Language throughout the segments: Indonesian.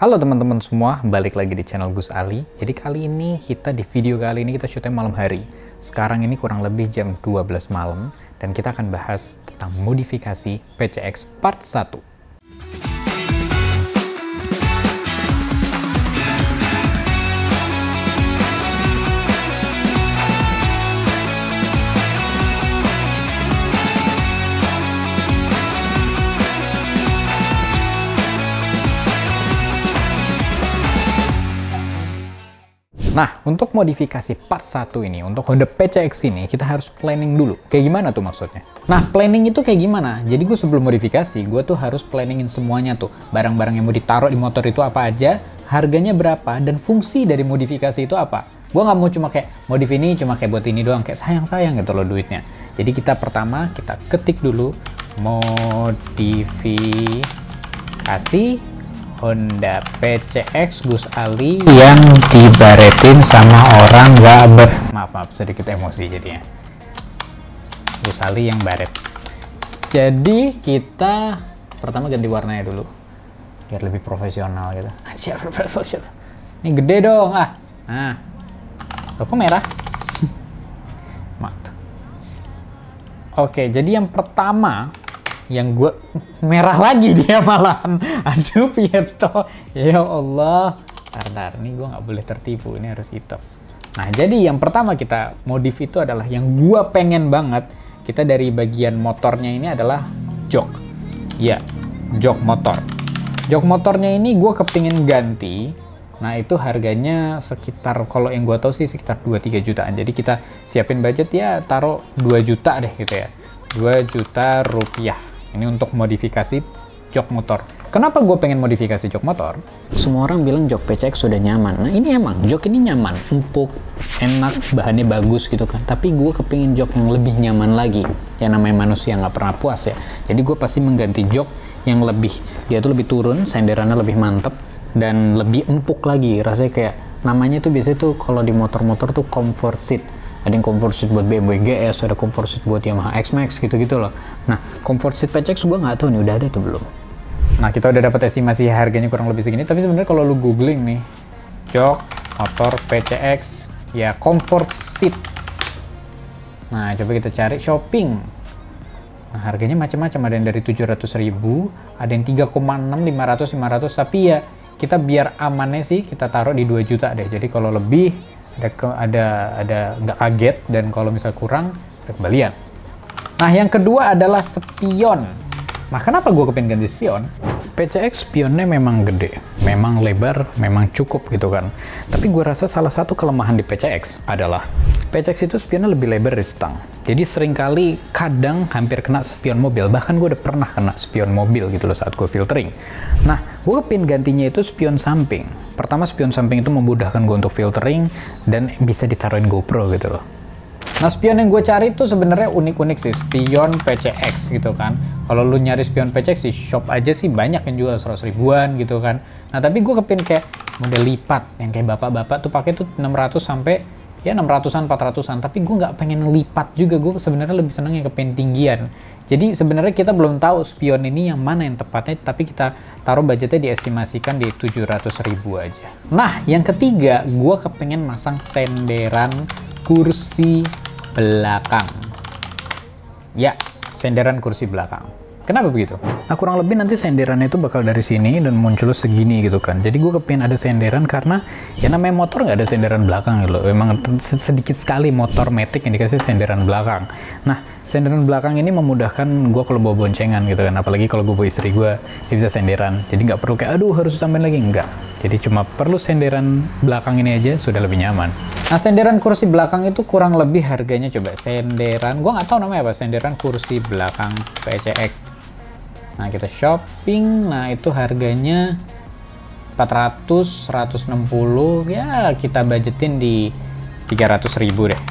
Halo teman-teman semua, balik lagi di channel Gus Ali. Jadi di video kali ini kita syuting malam hari. Sekarang ini kurang lebih jam 12 malam dan kita akan bahas tentang modifikasi PCX Part 1. Nah, untuk modifikasi part 1 ini, untuk Honda PCX ini, kita harus planning dulu. Kayak gimana tuh maksudnya? Nah, planning itu kayak gimana? Jadi gue sebelum modifikasi, gue tuh harus planningin semuanya tuh. Barang-barang yang mau ditaruh di motor itu apa aja, harganya berapa, dan fungsi dari modifikasi itu apa. Gue nggak mau cuma kayak modif ini, cuma kayak buat ini doang, kayak sayang-sayang gitu loh duitnya. Jadi kita pertama, kita ketik dulu, modifikasi Honda PCX Gus Ali yang dibaretin sama orang maaf sedikit emosi jadinya. Gus Ali yang baret. Jadi kita pertama ganti warnanya dulu biar lebih profesional gitu. Ini gede dong Nah, kok merah? Oke, jadi yang pertama yang gue merah lagi dia malahan. Aduh Pietro, ya Allah. Ntar, ini gue nggak boleh tertipu, ini harus hitam. Nah, jadi yang pertama kita modif itu adalah yang gue pengen banget. Kita dari bagian motornya ini adalah jok. Ya, jok motor. Jok motornya ini gue kepingin ganti. Nah, itu harganya sekitar, kalau yang gue tahu sih sekitar 2-3 jutaan. Jadi kita siapin budget ya, taruh 2 juta deh gitu ya. 2 juta rupiah. Ini untuk modifikasi jok motor. Kenapa gue pengen modifikasi jok motor? Semua orang bilang jok PCX sudah nyaman. Nah, ini emang jok ini nyaman, empuk, enak, bahannya bagus gitu kan. Tapi gue kepingin jok yang lebih nyaman lagi. Ya namanya manusia nggak pernah puas ya. Jadi gue pasti mengganti jok yang lebih, dia tuh lebih turun, senderannya lebih mantep dan lebih empuk lagi. Rasanya kayak namanya tuh biasanya tuh kalau di motor-motor tuh comfort seat. Ada yang comfort seat buat BMW GS, ada comfort seat buat Yamaha X-Max gitu-gitu loh. Nah, comfort seat PCX gue nggak tahu nih udah ada tuh belum. Nah, kita udah dapat estimasi harganya kurang lebih segini, tapi sebenarnya kalau lu googling nih, jok motor PCX ya comfort seat. Nah, coba kita cari shopping. Nah, harganya macam-macam, ada yang dari 700.000, ada yang 3,6, 500, tapi ya kita biar amannya sih kita taruh di 2 juta deh. Jadi kalau lebih ada nggak kaget, dan kalau misal kurang ada kembalian. Nah, yang kedua adalah spion. Nah, kenapa gue kepingin ganti spion? PCX spionnya memang gede, memang lebar, memang cukup gitu kan. Tapi gue rasa salah satu kelemahan di PCX adalah PCX itu spionnya lebih lebar dari stang. Jadi seringkali kadang hampir kena spion mobil. Bahkan gue udah pernah kena spion mobil gitu loh saat gue filtering. Nah, gue kepingin gantinya itu spion samping. Pertama, spion samping itu memudahkan gue untuk filtering dan bisa ditaruhin GoPro gitu loh. Nah, spion yang gue cari itu sebenarnya unik-unik sih, spion PCX gitu kan. Kalau lu nyari spion PCX di shop aja sih banyak yang jual 100 ribuan gitu kan. Nah, tapi gue kepingin kayak model lipat yang kayak bapak-bapak tuh pakai tuh 600 sampai ya 600-an, 400-an. Tapi gue nggak pengen lipat juga, gue sebenarnya lebih seneng yang kepingin tinggian. Jadi sebenarnya kita belum tahu spion ini yang mana yang tepatnya, tapi kita taruh budgetnya diestimasikan di 700.000 aja. Nah, yang ketiga, gue kepengen masang senderan kursi belakang. Ya, senderan kursi belakang. Kenapa begitu? Nah, kurang lebih nanti senderannya itu bakal dari sini dan muncul segini gitu kan. Jadi gue kepingin ada senderan karena ya namanya motor nggak ada senderan belakang gitu loh. Emang sedikit sekali motor Matic yang dikasih senderan belakang. Nah, senderan belakang ini memudahkan gue kalau bawa boncengan gitu kan. Apalagi kalau gue bawa istri gue, dia bisa senderan. Jadi nggak perlu kayak aduh harus tambahin lagi, enggak. Jadi cuma perlu senderan belakang ini aja sudah lebih nyaman. Nah, senderan kursi belakang itu kurang lebih harganya, coba senderan, gue nggak tahu namanya apa, senderan kursi belakang PCX. Nah, kita shopping, nah itu harganya 400, 160, ya kita budgetin di 300.000 deh.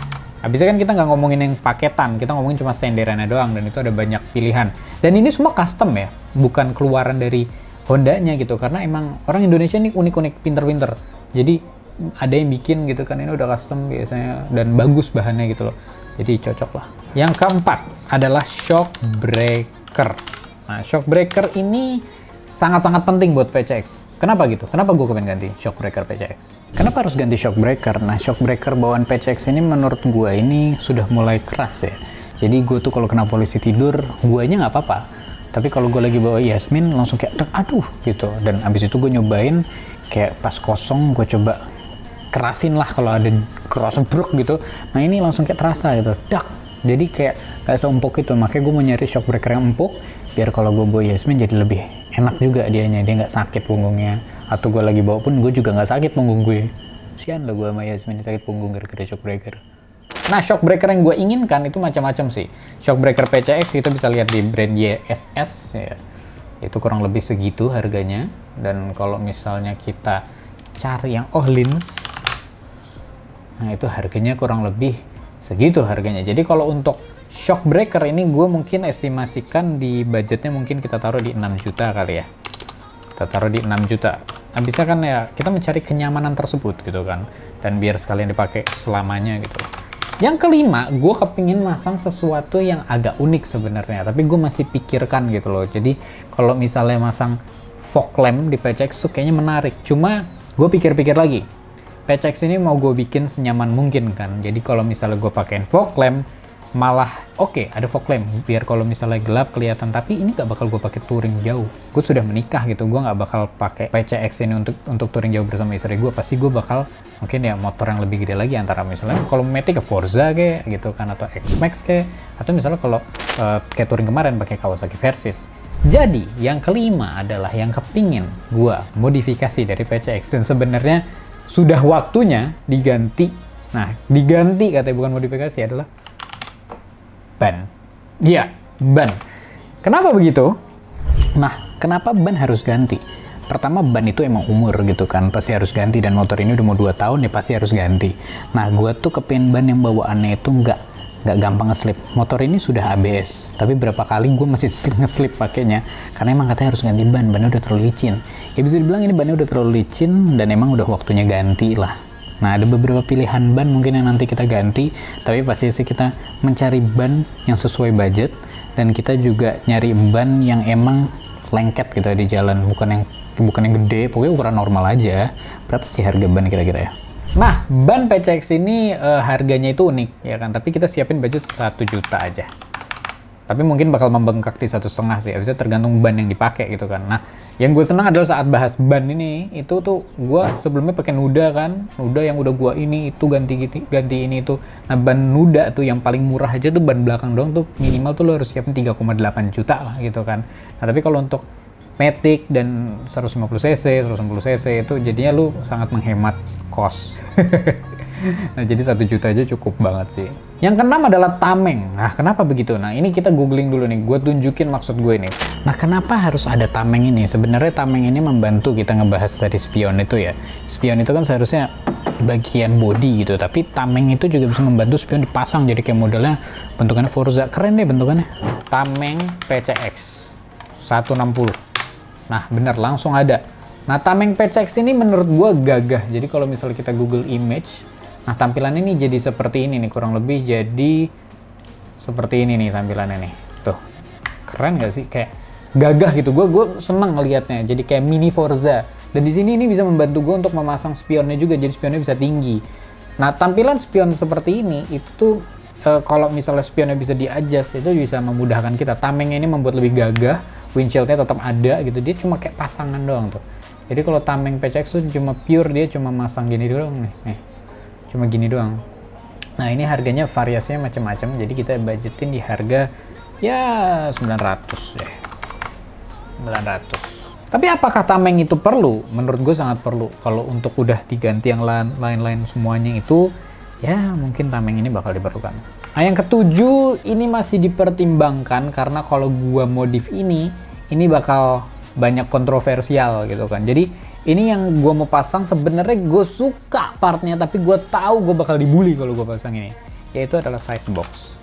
Habisnya kan kita nggak ngomongin yang paketan, kita ngomongin cuma senderannya doang, dan itu ada banyak pilihan. Dan ini semua custom ya, bukan keluaran dari Hondanya gitu, karena emang orang Indonesia ini unik-unik, pinter-pinter. Jadi ada yang bikin gitu kan, ini udah custom biasanya, dan bagus bahannya gitu loh. Jadi cocok lah. Yang keempat adalah shock breaker. Nah, shock breaker ini sangat-sangat penting buat PCX. Kenapa gitu? Kenapa gue kepengen ganti shockbreaker PCX? Kenapa harus ganti shockbreaker? Nah, shockbreaker bawaan PCX ini menurut gue ini sudah mulai keras ya. Jadi gue tuh kalau kena polisi tidur, guanya nggak apa-apa. Tapi kalau gue lagi bawa Yasmin, langsung kayak, aduh gitu. Dan abis itu gue nyobain, kayak pas kosong gue coba kerasin lah kalau ada kerasa bruk gitu. Nah ini langsung kayak terasa gitu, dak. Jadi kayak nggak seempuk itu. Makanya gue mau nyari shockbreaker yang empuk, biar kalau gue bawa Yasmin jadi lebih enak juga dianya, dia nggak sakit punggungnya. Atau gue lagi bawa pun gue juga nggak sakit punggung gue. Sian lah gue sama Yasmin sakit punggung gara-gara shockbreaker. Nah, shockbreaker yang gue inginkan itu macam-macam sih. Shockbreaker PCX kita bisa lihat di brand YSS ya. Itu kurang lebih segitu harganya. Dan kalau misalnya kita cari yang Ohlins, nah itu harganya kurang lebih segitu harganya. Jadi kalau untuk shockbreaker ini gue mungkin estimasikan di budgetnya mungkin kita taruh di 6 juta kali ya. Kita taruh di 6 juta. Nah, bisa kan ya, kita mencari kenyamanan tersebut gitu kan. Dan biar sekalian dipakai selamanya gitu. Yang kelima, gue kepingin masang sesuatu yang agak unik sebenarnya. Tapi gue masih pikirkan gitu loh. Jadi kalau misalnya masang fog lamp di PCX tuh kayaknya menarik. Cuma gue pikir-pikir lagi. PCX ini mau gue bikin senyaman mungkin kan. Jadi kalau misalnya gue pakein fog lamp, malah oke, ada fog lamp biar kalau misalnya gelap kelihatan, tapi ini gak bakal gue pakai touring jauh. Gue sudah menikah gitu, gue gak bakal pakai PCX ini untuk touring jauh bersama istri gue. Pasti gue bakal mungkin ya motor yang lebih gede lagi, antara misalnya kalau Matic ke Forza kayak gitu kan, atau X-Max kayak, atau misalnya kalau kayak touring kemarin pakai Kawasaki Versys. Jadi yang kelima adalah yang kepingin gue modifikasi dari PCX, dan sebenarnya sudah waktunya diganti. Nah, diganti katanya, bukan modifikasi, adalah ban. Iya, ban. Kenapa begitu? Nah, kenapa ban harus ganti? Pertama, ban itu emang umur gitu kan, pasti harus ganti, dan motor ini udah mau 2 tahun ya pasti harus ganti. Nah, gue tuh kepingin ban yang bawaannya itu nggak gampang ngeslip. Motor ini sudah ABS, tapi berapa kali gue masih ngeslip pakainya, karena emang katanya harus ganti ban, bannya udah terlalu licin. Ya bisa dibilang ini bannya udah terlalu licin, dan emang udah waktunya ganti lah. Nah, ada beberapa pilihan ban mungkin yang nanti kita ganti, tapi pasti sih kita mencari ban yang sesuai budget, dan kita juga nyari ban yang emang lengket gitu di jalan, bukan yang gede, pokoknya ukuran normal aja. Berapa sih harga ban kira-kira ya? Nah, ban PCX ini harganya itu unik ya kan, tapi kita siapin budget 1 juta aja. Tapi mungkin bakal membengkak di 1,5 sih, bisa tergantung ban yang dipakai gitu kan. Nah, yang gue senang adalah saat bahas ban ini, itu tuh gue sebelumnya pakai Nuda kan, Nuda yang udah gue ini itu ganti ini itu. Nah, ban Nuda tuh yang paling murah aja tuh ban belakang doang tuh minimal tuh lo harus siapin 3,8 juta lah gitu kan. Nah, tapi kalau untuk Matic dan 150cc, 110cc itu jadinya lu sangat menghemat kos. Nah, jadi 1 juta aja cukup banget sih. Yang keenam adalah tameng. Nah, kenapa begitu? Nah, ini kita googling dulu nih. Gue tunjukin maksud gue ini. Nah, kenapa harus ada tameng ini? Sebenarnya tameng ini membantu kita ngebahas dari spion itu ya. Spion itu kan seharusnya bagian body gitu. Tapi tameng itu juga bisa membantu spion dipasang. Jadi kayak modelnya bentukannya Forza. Keren deh bentukannya. Tameng PCX 160. Nah, bener langsung ada. Nah, tameng PCX ini menurut gue gagah. Jadi kalau misalnya kita Google image, nah tampilannya ini jadi seperti ini nih, kurang lebih jadi seperti ini nih tampilannya nih. Tuh, keren gak sih? Kayak gagah gitu. Gue seneng ngelihatnya. Jadi kayak mini Forza. Dan di sini ini bisa membantu gue untuk memasang spionnya juga. Jadi spionnya bisa tinggi. Nah, tampilan spion seperti ini itu tuh kalau misalnya spionnya bisa di-adjust, itu bisa memudahkan kita. Tamengnya ini membuat lebih gagah. Windshieldnya tetap ada gitu. Dia cuma kayak pasangan doang tuh. Jadi kalau tameng PCX tuh cuma pure, dia cuma masang gini doang nih. Cuma gini doang. Nah, ini harganya variasinya macam-macam. Jadi kita budgetin di harga ya 900 deh. 900. Tapi apakah tameng itu perlu? Menurut gue sangat perlu. Kalau untuk udah diganti yang lain-lain semuanya itu, ya mungkin tameng ini bakal diperlukan. Nah, yang ketujuh ini masih dipertimbangkan, karena kalau gua modif ini bakal banyak kontroversial gitu kan. Jadi ini yang gua mau pasang sebenarnya gue suka partnya, tapi gue tahu gue bakal dibully kalau gue pasang ini. Yaitu adalah sidebox.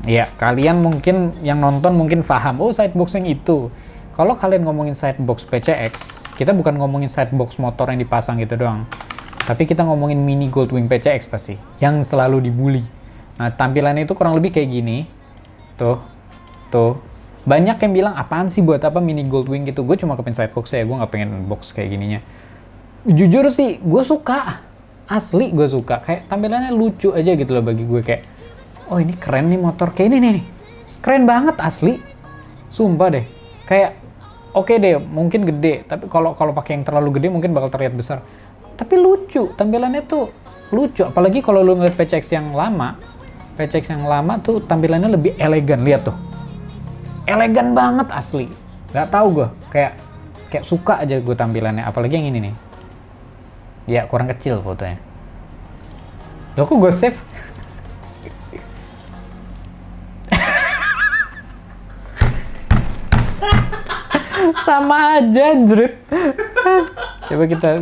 Ya, kalian mungkin yang nonton mungkin paham, oh sidebox yang itu. Kalau kalian ngomongin sidebox PCX, kita bukan ngomongin sidebox motor yang dipasang gitu doang. Tapi kita ngomongin mini Goldwing PCX pasti, yang selalu dibully. Nah, tampilannya itu kurang lebih kayak gini. Tuh. Banyak yang bilang, apaan sih buat apa mini Goldwing gitu. Gue cuma kepin sidebox ya, gue nggak pengen box kayak gininya. Jujur sih, gue suka. Asli gue suka. Kayak tampilannya lucu aja gitu loh bagi gue. Kayak, oh ini keren nih motor. Kayak ini nih. Keren banget asli. Sumpah deh. Kayak, oke deh, mungkin gede. Tapi kalau pakai yang terlalu gede mungkin bakal terlihat besar. Tapi lucu. Tampilannya tuh lucu. Apalagi kalau lu ngeliat PCX yang lama. PCX yang lama tuh tampilannya lebih elegan. Lihat tuh. Elegan banget asli. Gak tahu gue. Kayak suka aja gue tampilannya. Apalagi yang ini nih. Ya kurang kecil fotonya. Loh kok gue save? Sama aja jret. Coba kita.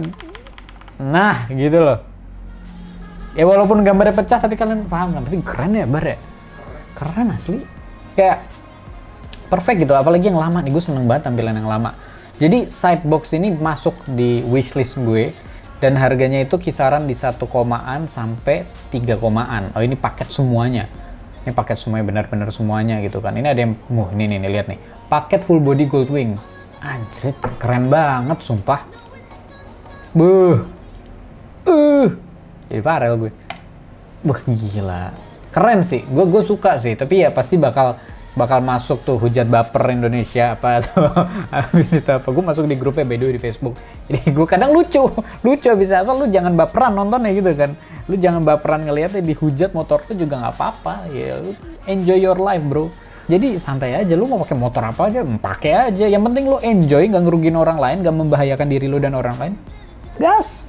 Nah gitu loh. Ya walaupun gambarnya pecah tapi kalian paham kan. Tapi keren ya bar ya. Keren asli. Kayak perfect gitu. Apalagi yang lama nih. Gue seneng banget tampilan yang lama. Jadi sidebox ini masuk di wishlist gue. Dan harganya itu kisaran di 1 komaan sampai 3 komaan. Oh ini paket semuanya. Ini paket semuanya, benar-benar semuanya gitu kan. Ini ada yang, ini lihat nih. Paket full body Goldwing. Anjir, keren banget sumpah. Jadi parel gue. Gila. Keren sih. Gue suka sih, tapi ya pasti bakal masuk tuh hujat baper Indonesia apa atau habis itu apa. Gue masuk di grupnya Bedo di Facebook. Jadi gue kadang lucu bisa, asal lu jangan baperan nontonnya gitu kan. Lu jangan baperan ngeliatnya dihujat motor tuh juga nggak apa-apa. Ya lu enjoy your life bro. Jadi santai aja, lu mau pakai motor apa aja, pakai aja. Yang penting lu enjoy, nggak ngerugiin orang lain, nggak membahayakan diri lu dan orang lain. Gas.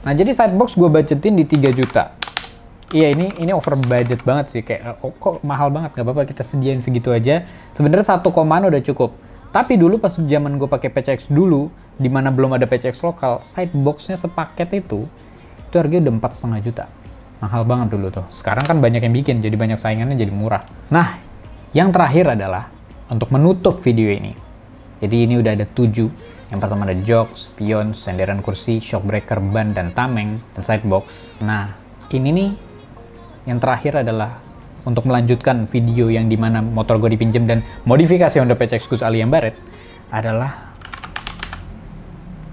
Nah jadi sidebox gue budgetin di 3 juta. Iya ini over budget banget sih, kayak kok mahal banget, nggak apa-apa kita sediain segitu aja. Sebenarnya 1 komaan udah cukup. Tapi dulu pas zaman gue pakai PCX dulu, di mana belum ada PCX lokal, sideboxnya sepaket itu harganya udah 4,5 juta. Mahal banget dulu tuh. Sekarang kan banyak yang bikin, jadi banyak saingannya jadi murah. Nah, yang terakhir adalah untuk menutup video ini. Jadi ini udah ada 7. Yang pertama ada jok, spion, senderan kursi, shockbreaker, ban, dan tameng, dan sidebox. Nah, ini nih yang terakhir adalah untuk melanjutkan video yang dimana motor gue dipinjam dan modifikasi Honda PCX Gus Ali yang baret adalah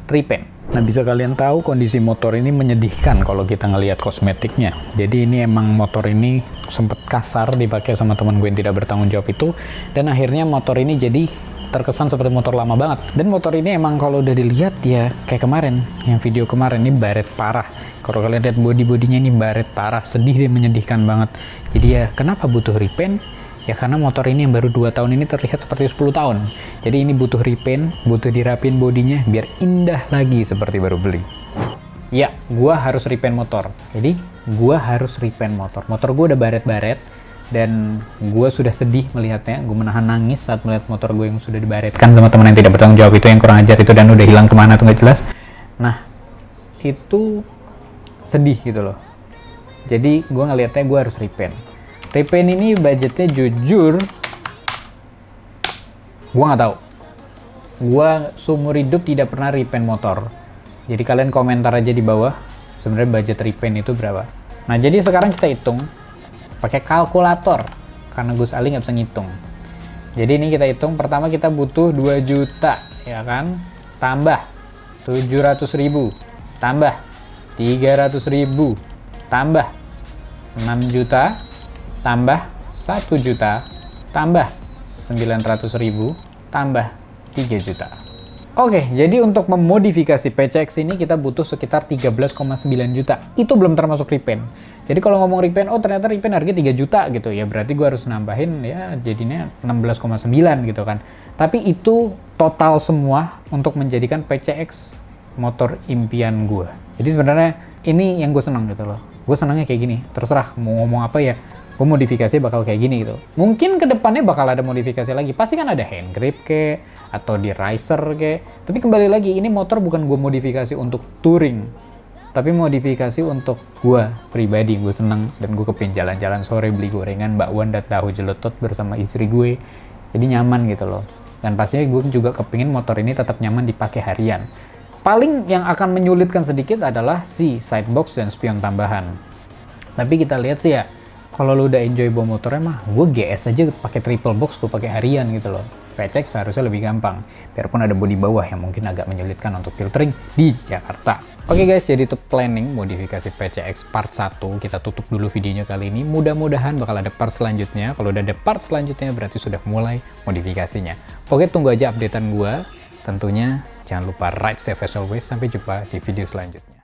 repaint. Nah bisa kalian tahu kondisi motor ini menyedihkan kalau kita ngelihat kosmetiknya. Jadi ini emang motor ini sempet kasar dipakai sama teman gue yang tidak bertanggung jawab itu, dan akhirnya motor ini jadi terkesan seperti motor lama banget. Dan motor ini emang kalau udah dilihat ya kayak kemarin, yang video kemarin ini baret parah. Kalau kalian lihat body-bodinya ini baret parah, sedih dan menyedihkan banget. Jadi ya kenapa butuh repaint? Ya karena motor ini yang baru 2 tahun ini terlihat seperti 10 tahun. Jadi ini butuh repaint, butuh dirapin bodinya biar indah lagi seperti baru beli. Ya, gua harus repaint motor. Jadi gua harus repaint motor. Motor gua udah baret-baret dan gua sudah sedih melihatnya. Gua menahan nangis saat melihat motor gue yang sudah dibaretkan sama teman yang tidak bertanggung jawab itu, yang kurang ajar itu, dan udah hilang kemana tuh nggak jelas. Nah, itu sedih gitu loh. Jadi gue ngelihatnya gue harus repaint. Repaint ini budgetnya jujur gue nggak tahu. Gue seumur hidup tidak pernah repaint motor. Jadi kalian komentar aja di bawah sebenarnya budget repaint itu berapa. Nah jadi sekarang kita hitung pakai kalkulator karena Gus Ali nggak bisa ngitung. Jadi ini kita hitung, pertama kita butuh 2 juta ya kan, tambah 700.000, tambah 300.000, tambah 6 juta, tambah 1 juta, tambah 900.000, tambah 3 juta. Oke, jadi untuk memodifikasi PCX ini kita butuh sekitar 13,9 juta. Itu belum termasuk repaint. Jadi kalau ngomong repaint, oh ternyata repaint harganya 3 juta gitu. Ya berarti gue harus nambahin ya jadinya 16,9 gitu kan. Tapi itu total semua untuk menjadikan PCX motor impian gue. Jadi sebenarnya ini yang gue senang gitu loh. Gue senangnya kayak gini. Terserah mau ngomong apa ya, gue modifikasi bakal kayak gini gitu. Mungkin kedepannya bakal ada modifikasi lagi. Pasti kan ada hand grip kayak, atau di riser kayak. Tapi kembali lagi, ini motor bukan gue modifikasi untuk touring. Tapi modifikasi untuk gue pribadi. Gue seneng dan gue kepin jalan-jalan sore beli gorengan, bakwan, dan tahu jeletot bersama istri gue. Jadi nyaman gitu loh. Dan pastinya gue juga kepingin motor ini tetap nyaman dipakai harian. Paling yang akan menyulitkan sedikit adalah si sidebox dan spion tambahan. Tapi kita lihat sih ya, Kalau lu udah enjoy bawa motornya mah, gue GS aja pakai triple box, gue pakai harian gitu loh. PCX seharusnya lebih gampang, biarpun ada bodi bawah yang mungkin agak menyulitkan untuk filtering di Jakarta. Oke guys, jadi itu planning modifikasi PCX part 1, kita tutup dulu videonya kali ini. Mudah-mudahan bakal ada part selanjutnya. Kalau udah ada part selanjutnya berarti sudah mulai modifikasinya. Oke, tunggu aja updatean gue. Tentunya jangan lupa ride safe as always. Sampai jumpa di video selanjutnya.